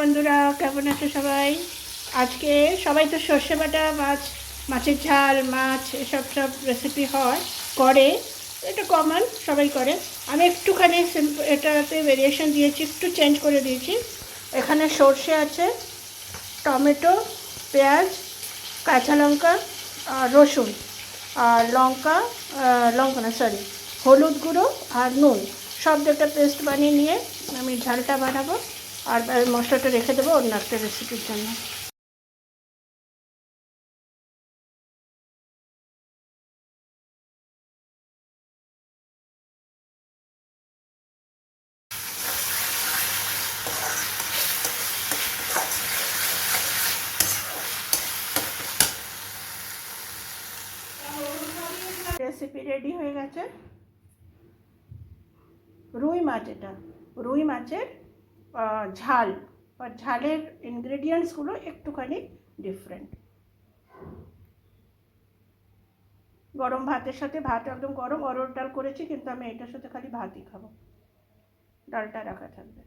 বন্ধুরা, কেমন আছো সবাই? আজকে সবাই তো সর্ষে বাটা মাছ, মাছের ঝাল, মাছ এসব সব রেসিপি করে। এটা কমন, সবাই করে। আমি একটুখানি এটাতে ভেরিয়েশন দিয়েছি, একটু চেঞ্জ করে দিয়েছি। এখানে সর্ষে আছে, টমেটো, পেঁয়াজ, কাঁচা লঙ্কা, রসুন, আর লঙ্কা না সরি হলুদ গুঁড়ো আর নুন সব একটা পেস্ট বানিয়ে নিয়ে আমি ঝালটা বানাবো। আর মশলাটা রেখে দেবো অন্য একটা রেসিপির জন্য। রেসিপি রেডি হয়ে গেছে। রুই মাছ, এটা রুই মাছের ঝাল, বা ঝালের ইনগ্রেডিয়েন্টসগুলো একটুখানি ডিফারেন্ট। গরম ভাতের সাথে, ভাত একদম গরম, অরহর ডাল করেছি, কিন্তু আমি এটার সাথে খালি ভাতই খাবো, ডালটা রাখা থাকবে।